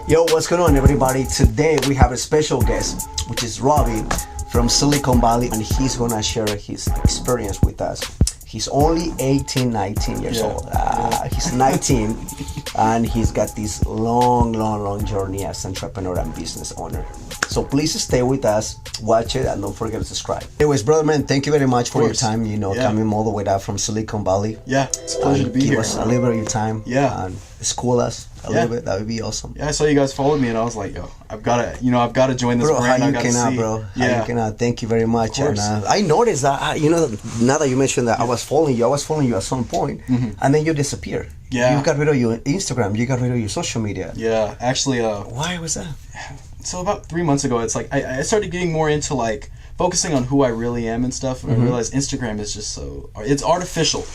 Yo, what's going on, everybody? Today we have a special guest, which is Robby from Silicon Valley, and he's gonna share his experience with us. He's only 18, 19 years old. He's 19, and he's got this long journey as entrepreneur and business owner. So please stay with us, watch it, and don't forget to subscribe. Anyways, brother man, thank you very much for your time, coming all the way down from Silicon Valley. Yeah, it's a pleasure to be here. Give us a little bit of your time. Yeah. And school us a little bit. That would be awesome. Yeah, I saw you guys followed me, and I was like, yo, I've got to join this brand. How you cannot, bro. Yeah. How you cannot. Thank you very much. And I noticed that, now that you mentioned that, I was following you at some point, and then you disappeared. Yeah. You got rid of your Instagram. You got rid of your social media. Yeah, actually. Why was that? So about 3 months ago, it's like I started getting more into like focusing on who I really am and stuff, and I realized Instagram is just it's artificial.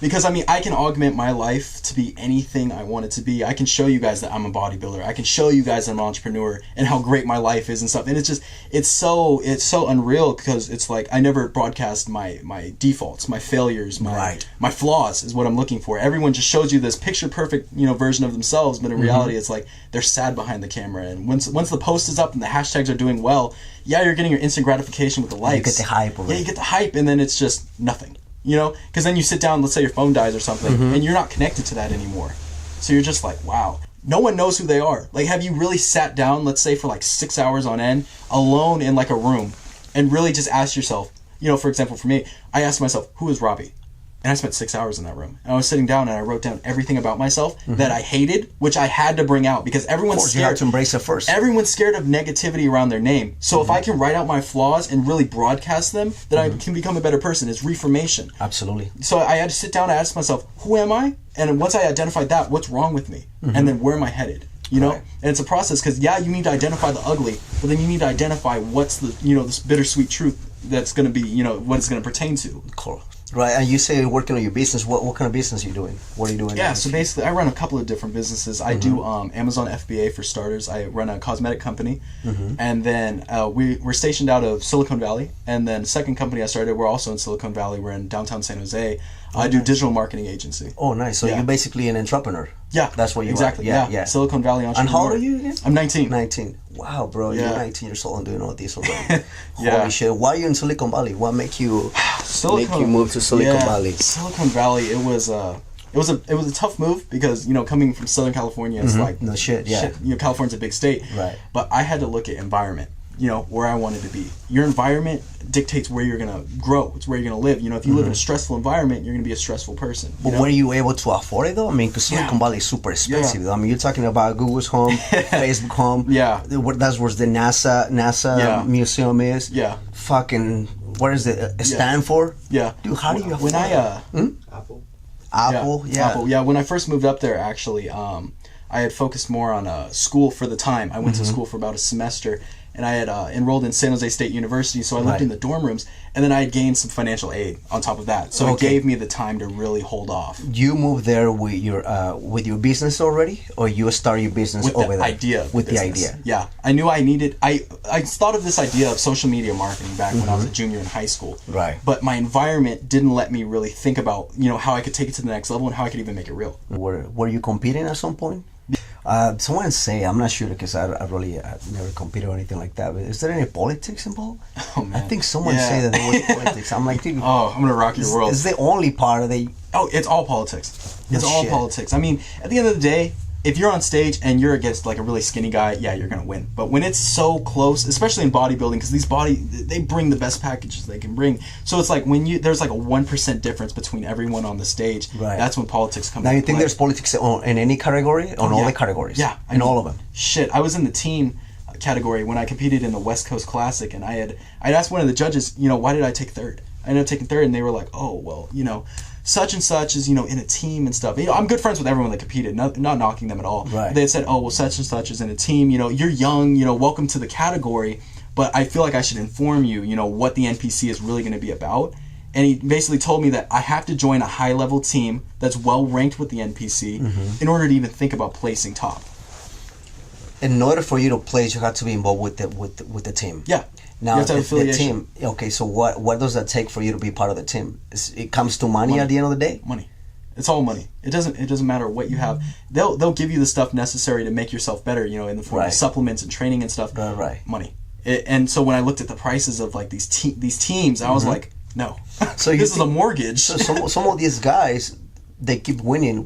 Because, I mean, I can augment my life to be anything I want it to be. I can show you guys that I'm a bodybuilder. I can show you guys that I'm an entrepreneur and how great my life is and stuff. And it's so unreal, because it's like I never broadcast my defaults, my failures, my flaws is what I'm looking for. Everyone just shows you this picture perfect, version of themselves, but in reality, it's like they're sad behind the camera. And once the post is up and the hashtags are doing well, you're getting your instant gratification with the likes. You get the hype already. Yeah, you get the hype, and then it's just nothing. Because then you sit down, let's say your phone dies or something, and you're not connected to that anymore. So you're just like, wow, no one knows who they are. Like, have you really sat down, let's say for like 6 hours on end, alone in like a room, and really just asked yourself, for example, for me, I asked myself, who is Robby? And I spent 6 hours in that room. And I was sitting down and I wrote down everything about myself that I hated, which I had to bring out, because everyone's scared. You have to embrace it first. Everyone's scared of negativity around their name. So if I can write out my flaws and really broadcast them, then I can become a better person. It's reformation. Absolutely. So I had to sit down and ask myself, who am I? And once I identified that, what's wrong with me? And then where am I headed? And it's a process, because you need to identify the ugly, but then you need to identify what's the, this bittersweet truth that's going to be, what it's going to pertain to. Cool. Right, and you say you're working on your business. What kind of business are you doing? What are you doing? Yeah, so basically I run a couple of different businesses. I do Amazon FBA for starters. I run a cosmetic company, and then we're stationed out of Silicon Valley. And then the second company I started, we're also in Silicon Valley. We're in downtown San Jose. I do digital marketing agency. Oh, nice. So you're basically an entrepreneur. Yeah, that's what you exactly. are. Yeah, Silicon Valley entrepreneur. And how old are you again? I'm 19. 19. Wow, bro, you're 19 years old and doing all this already. Yeah. Holy shit! Why are you in Silicon Valley? What make you move to Silicon Valley? Silicon Valley. It was a tough move, because coming from Southern California, it's like no shit. Yeah, California's a big state. Right. But I had to look at environment. Where I wanted to be. Your environment dictates where you're gonna grow. It's where you're gonna live. If you live in a stressful environment, you're gonna be a stressful person. But were you able to afford it though? I mean, because Silicon Valley is super expensive. I mean, you're talking about Google's home, Facebook home. Yeah. That's where the NASA museum is. Yeah. Fucking, what is it? Stanford. Yeah. Dude, how do you afford Apple. Apple. Yeah. Apple. Yeah. When I first moved up there, actually, I had focused more on school for the time. I went to school for about a semester. And I had enrolled in San Jose State University, so I lived in the dorm rooms, and then I had gained some financial aid on top of that. So it gave me the time to really hold off. You moved there with your business already, or you started your business with over the there? Idea. With the idea. Yeah, I knew I needed. I thought of this idea of social media marketing back when I was a junior in high school. Right. But my environment didn't let me really think about how I could take it to the next level and how I could even make it real. Were you competing at some point? Someone say, I'm not sure, because I really never competed or anything like that, but is there any politics involved? Oh, man. I think someone say that there was politics. I'm like, dude, I'm going to rock your world. It's the only part of the... Oh, it's all politics. It's all politics. I mean, at the end of the day, if you're on stage and you're against like a really skinny guy, you're going to win. But when it's so close, especially in bodybuilding, because they bring the best packages they can bring. So it's like when there's like a 1% difference between everyone on the stage, that's when politics comes into play. Now you think there's politics in any category? On all the categories? Yeah. In all of them? Shit. I was in the team category when I competed in the West Coast Classic, and I'd asked one of the judges, why did I take third? I ended up taking third, and they were like, oh, well, such and such is, in a team and stuff. I'm good friends with everyone that competed, not knocking them at all. Right. They had said, oh, well, such and such is in a team, you're young, welcome to the category, but I feel like I should inform you, what the NPC is really going to be about. And he basically told me that I have to join a high-level team that's well-ranked with the NPC in order to even think about placing top. In order for you to place, you have to be involved with the team. Yeah. Now, the team, okay, so what does that take for you to be part of the team? It comes to money at the end of the day? Money. It's all money. It doesn't matter what you have. They'll give you the stuff necessary to make yourself better, you know, in the form of supplements and training and stuff. Right. Money. And so when I looked at the prices of like these teams, I was like, no. So this is a mortgage. So some of these guys, they keep winning.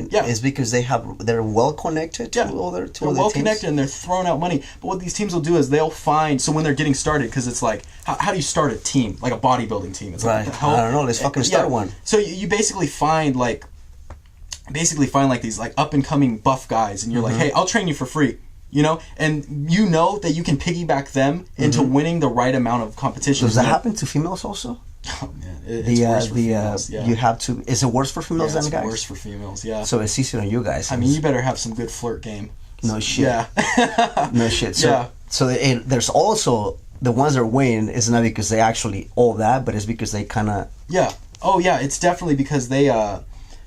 Yeah. It's because they're well connected to other they're well connected and they're throwing out money. But what these teams will do is they'll find, so when they're getting started, because it's like, how do you start a team, like a bodybuilding team? It's like, what the hell? I don't know. Let's fucking start one. So you basically find like these like up and coming buff guys, and you're like, hey, I'll train you for free. You know, and you know that you can piggyback them into winning the right amount of competition. Does that happen to females also? Oh man, it's worse for females. Yeah. You have to. Is it worse for females than guys? It's worse for females. Yeah. So it's easier on you guys. I mean, you better have some good flirt game. No shit. Yeah. No shit. So there's also the ones that win. It's not because they actually all that, but it's because they kind of. Yeah. Oh yeah. It's definitely because they.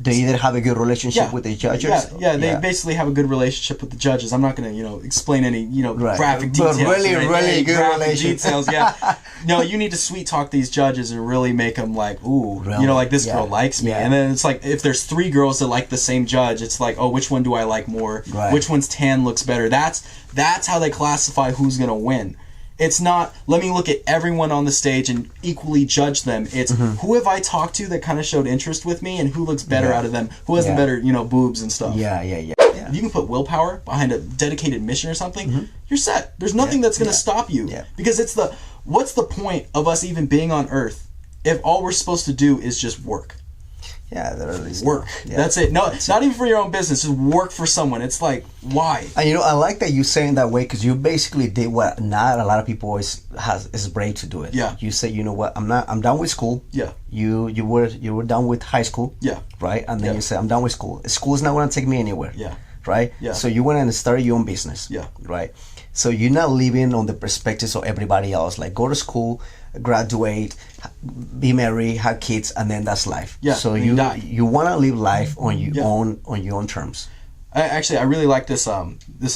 They either have a good relationship with the judges. Yeah, they basically have a good relationship with the judges. I'm not going to, explain any, graphic details. But really good relationship. Yeah. No, you need to sweet talk these judges and really make them like, ooh, really? Like this girl likes me. Yeah. And then it's like, if there's 3 girls that like the same judge, it's like, oh, which one do I like more? Right. Which one's tan looks better? That's how they classify who's going to win. It's not, let me look at everyone on the stage and equally judge them. It's who have I talked to that kind of showed interest with me and who looks better out of them? Who has the better, boobs and stuff? Yeah. If you can put willpower behind a dedicated mission or something, you're set. There's nothing that's going to stop you. Yeah. Because what's the point of us even being on Earth if all we're supposed to do is just work? Yeah, there is work. Yeah. That's it. No, it's not even for your own business. Just work for someone. It's like, why? And I like that you saying that way because you basically did what not a lot of people is brave to do it. Yeah. You say, you know what? I'm done with school. Yeah. You were done with high school. Yeah. Right. And then you say, I'm done with school. School's not going to take me anywhere. Yeah. Right. Yeah. So you went and started your own business. Yeah. Right. So you're not living on the perspectives of everybody else. Like go to school, graduate, be married, have kids, and then that's life. Yeah. So you want to live life on your own terms. I really like this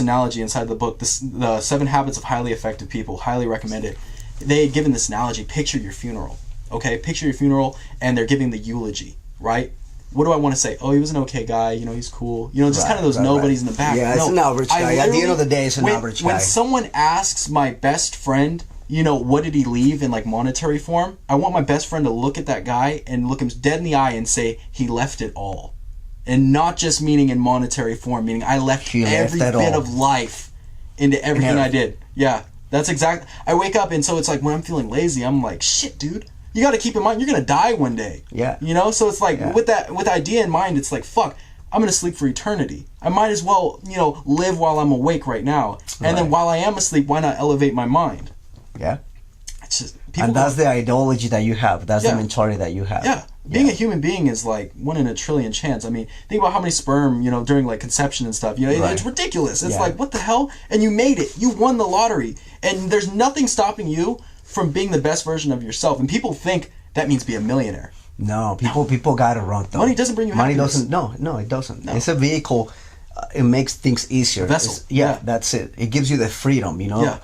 analogy inside the book. The 7 Habits of Highly Effective People. Highly recommend it. They had given this analogy. Picture your funeral. Okay. Picture your funeral, and they're giving the eulogy. Right. What do I want to say? Oh, he was an okay guy. He's cool. Just kind of those nobodies in the back. Yeah, it's an average guy. At the end of the day, it's an average guy. When someone asks my best friend, what did he leave in like monetary form? I want my best friend to look at that guy and look him dead in the eye and say he left it all, and not just meaning in monetary form, meaning I left every bit of life into everything I did. Yeah, that's exactly. I wake up and so it's like when I'm feeling lazy, I'm like, shit, dude. You got to keep in mind you're gonna die one day. Yeah. So it's like with the idea in mind, it's like fuck. I'm gonna sleep for eternity. I might as well live while I'm awake right now, and then while I am asleep, why not elevate my mind? Yeah. It's just that's the ideology that you have. That's the mentality that you have. Yeah. Being a human being is like 1 in a trillion chance. I mean, think about how many sperm, during like conception and stuff. It's ridiculous. It's like, what the hell? And you made it. You won the lottery. And there's nothing stopping you from being the best version of yourself. And people think that means be a millionaire. No, people got it wrong though. Money doesn't bring you happiness. Money doesn't. No, it doesn't. No. It's a vehicle. It makes things easier. A vessel. That's it. It gives you the freedom, Yeah.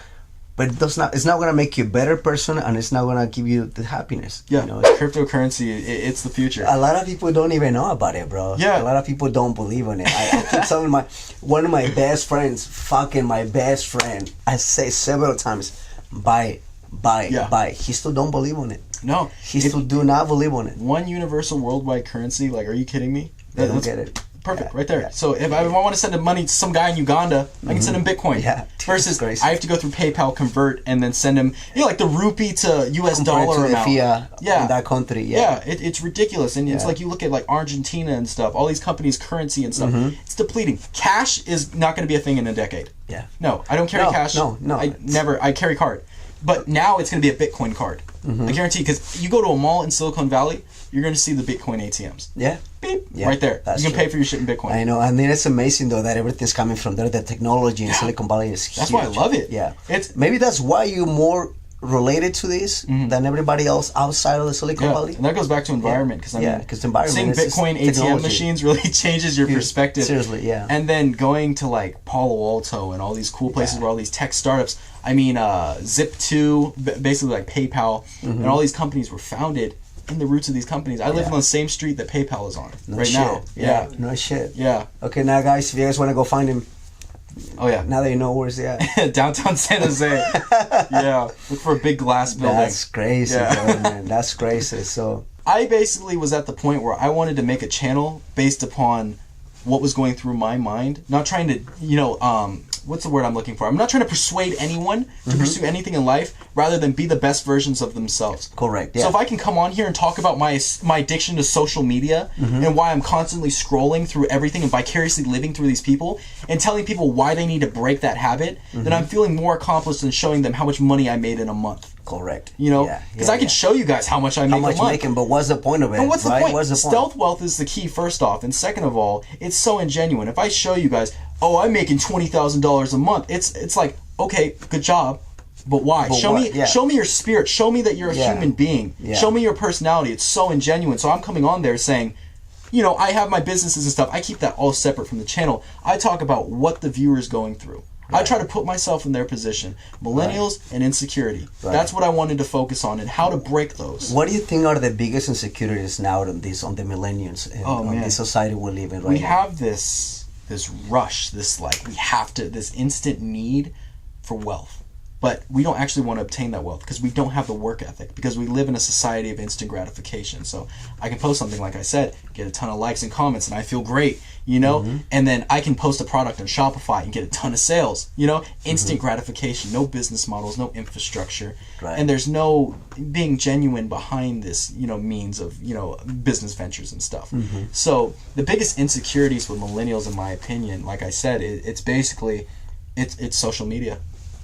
But it's not going to make you a better person, and it's not going to give you the happiness. Yeah, cryptocurrency, it's the future. A lot of people don't even know about it, bro. Yeah. A lot of people don't believe in it. I keep telling one of my best friends, my best friend, I say several times, buy it. He still don't believe on it. No. He still do not believe on it. One universal worldwide currency, like, are you kidding me? They don't get it. Perfect, right there. So if I want to send money to some guy in Uganda, I can send him Bitcoin. Yeah. Versus I have to go through PayPal, convert, and then send him, like the rupee to US dollar amount. In that country. Yeah, it's ridiculous. And it's like you look at like Argentina and stuff, all these companies' currency and stuff, it's depleting. Cash is not going to be a thing in a decade. Yeah. No, I don't carry cash. No. I carry card. But now it's going to be a Bitcoin card. I guarantee, because you go to a mall in Silicon Valley, you're going to see the Bitcoin ATMs. Yeah. Beep, right there. You can pay for your shit in Bitcoin. I know. I mean, it's amazing, though, that everything's coming from there. The technology in Silicon Valley is huge. That's why I love it. Yeah. Maybe that's why you're more related to this than everybody else outside of the Silicon Valley. And that goes back to environment. Because because environment, seeing Bitcoin ATM machines really changes your perspective. Seriously, yeah. And then going to like Palo Alto and all these cool places where all these tech startups, I mean, Zip2, basically like PayPal, and all these companies were founded in the roots of these companies. I live on the same street that PayPal is on now. Yeah. No shit. Yeah. Okay, now guys, if you guys want to go find him. Oh yeah. Now that you know where's he at. Downtown San Jose. Yeah. Look for a big glass building. That's crazy, bro, man. That's crazy. So I basically was at the point where I wanted to make a channel based upon what was going through my mind. Not trying to, what's the word I'm looking for? I'm not trying to persuade anyone to pursue anything in life rather than be the best versions of themselves. Correct, yeah. So if I can come on here and talk about my addiction to social media and why I'm constantly scrolling through everything and vicariously living through these people and telling people why they need to break that habit, then I'm feeling more accomplished than showing them how much money I made in a month. Correct. Because I can show you guys how much I make a month. How much making, but what's the point of it? But what's the point? What's the Stealth wealth is the key, first off. And second of all, it's so ingenuine. If I show you guys, I'm making $20,000 a month, it's like, okay, good job. But why? But show what? me show me your spirit. Show me that you're a human being. Yeah. Show me your personality. It's so ingenuine. So I'm coming on there saying, I have my businesses and stuff. I keep that all separate from the channel. I talk about what the viewer is going through. Right. I try to put myself in their position. Millennials and insecurity. Right. That's what I wanted to focus on and how to break those. What do you think are the biggest insecurities now on the millennials and on the society we're living right now? We have this rush, this instant need for wealth. But we don't actually want to obtain that wealth because we don't have the work ethic, because we live in a society of instant gratification. So I can post something, like I said, get a ton of likes and comments, and I feel great, and then I can post a product on Shopify and get a ton of sales, instant gratification, no business models, no infrastructure, and there's no being genuine behind this, means of, business ventures and stuff. So the biggest insecurities with millennials, in my opinion, like I said, it's basically, it's social media.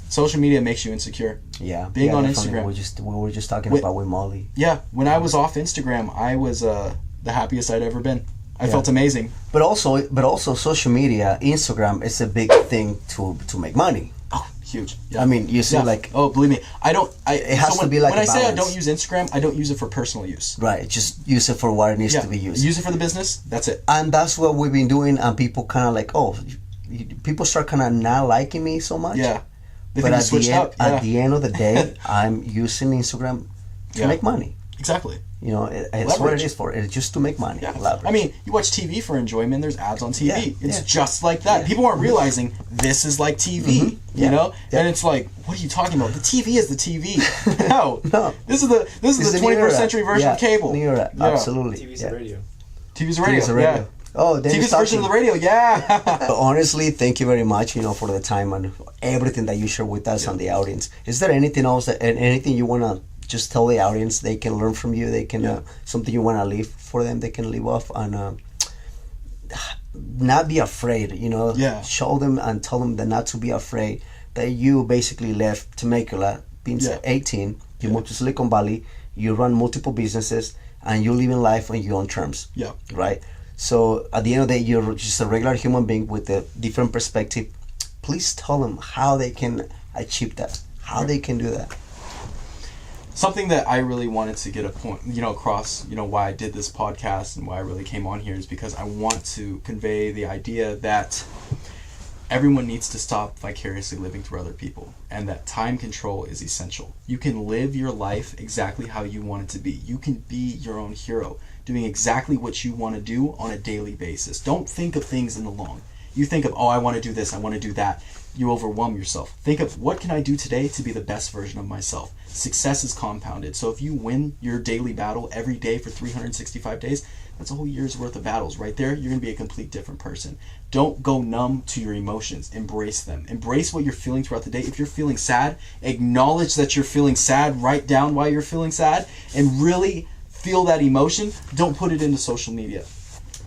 Social media makes you insecure. Yeah. Being on Instagram. We were just talking about with Molly. Yeah. When I was off Instagram, I was the happiest I'd ever been. I felt amazing. But also social media, Instagram is a big thing to make money. Oh, huge. Yeah. I mean, you see, oh, believe me, it has to be like when a balance. I say I don't use Instagram, I don't use it for personal use. Right. Just use it for what it needs to be used. Use it for the business. That's it. And that's what we've been doing. And people kind of like, people start kind of not liking me so much. Yeah. But at the end of the day, I'm using Instagram to make money. Exactly. It's what it is for. It's just to make money. Yeah. I mean, you watch TV for enjoyment. There's ads on TV. It's just like that. Yeah. People aren't realizing this is like TV. And it's like, what are you talking about? The TV is the TV. No. This is the 21st century version of cable. New era. Absolutely. TV's the radio. TV's the radio. Yeah. Oh, TV's version of the radio, Honestly, thank you very much, for the time and everything that you share with us and the audience. Is there anything else anything you want to just tell the audience they can learn from you? They can something you want to leave for them? They can leave off and not be afraid. Show them and tell them that not to be afraid. That you basically left Temecula, being 18. You moved to Silicon Valley. You run multiple businesses and you live in life on your own terms. Yeah. Right. So at the end of the day, you're just a regular human being with a different perspective. Please tell them how they can achieve that, how they can do that. Something that I really wanted to get a point, across, why I did this podcast and why I really came on here is because I want to convey the idea that everyone needs to stop vicariously living through other people, and that time control is essential. You can live your life exactly how you want it to be. You can be your own hero, doing exactly what you want to do on a daily basis. Don't think of things in the long. You think of, I want to do this, I want to do that. You overwhelm yourself. Think of, what can I do today to be the best version of myself? Success is compounded. So if you win your daily battle every day for 365 days, that's a whole year's worth of battles right there. You're going to be a complete different person. Don't go numb to your emotions. Embrace them. Embrace what you're feeling throughout the day. If you're feeling sad, acknowledge that you're feeling sad. Write down why you're feeling sad and really feel that emotion. Don't put it into social media.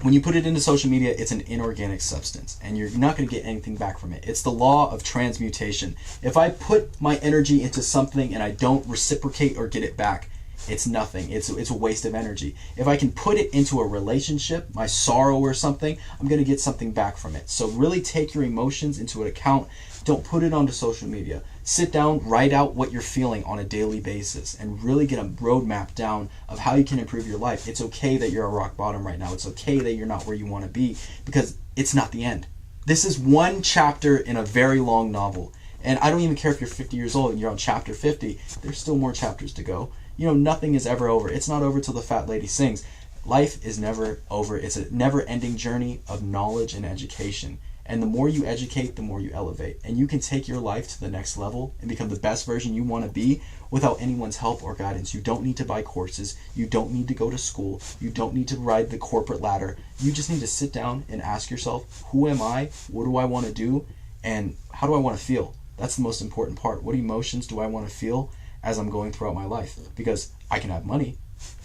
When you put it into social media, it's an inorganic substance and you're not going to get anything back from it. It's the law of transmutation. If I put my energy into something and I don't reciprocate or get it back, it's nothing. It's a waste of energy. If I can put it into a relationship, my sorrow or something, I'm going to get something back from it. So really take your emotions into account. Don't put it onto social media. Sit down, write out what you're feeling on a daily basis and really get a roadmap down of how you can improve your life. It's okay that you're at rock bottom right now. It's okay that you're not where you want to be, because it's not the end. This is one chapter in a very long novel. And I don't even care if you're 50 years old and you're on chapter 50. There's still more chapters to go. You know, nothing is ever over. It's not over till the fat lady sings. Life is never over. It's a never-ending journey of knowledge and education. And the more you educate, the more you elevate. And you can take your life to the next level and become the best version you want to be without anyone's help or guidance. You don't need to buy courses. You don't need to go to school. You don't need to ride the corporate ladder. You just need to sit down and ask yourself, who am I? What do I want to do? And how do I want to feel? That's the most important part. What emotions do I want to feel as I'm going throughout my life? Because I can have money.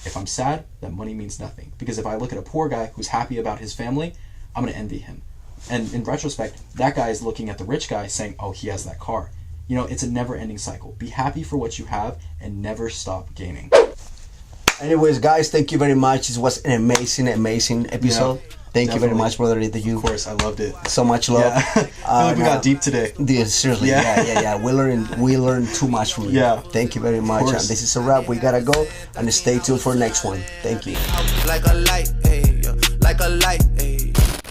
If I'm sad, that money means nothing. Because if I look at a poor guy who's happy about his family, I'm going to envy him. And in retrospect, that guy is looking at the rich guy saying, oh, he has that car. You know, it's a never-ending cycle. Be happy for what you have and never stop gaining. Anyways, guys, thank you very much. It was an amazing episode. Yeah, thank you very much, brother. Of course, I loved it. So much love. Yeah. I feel like we got deep today. Yeah, seriously, yeah. We learned too much from you. Yeah. Thank you very much. And this is a wrap. We gotta go and stay tuned for next one. Thank you. Like a light, hey,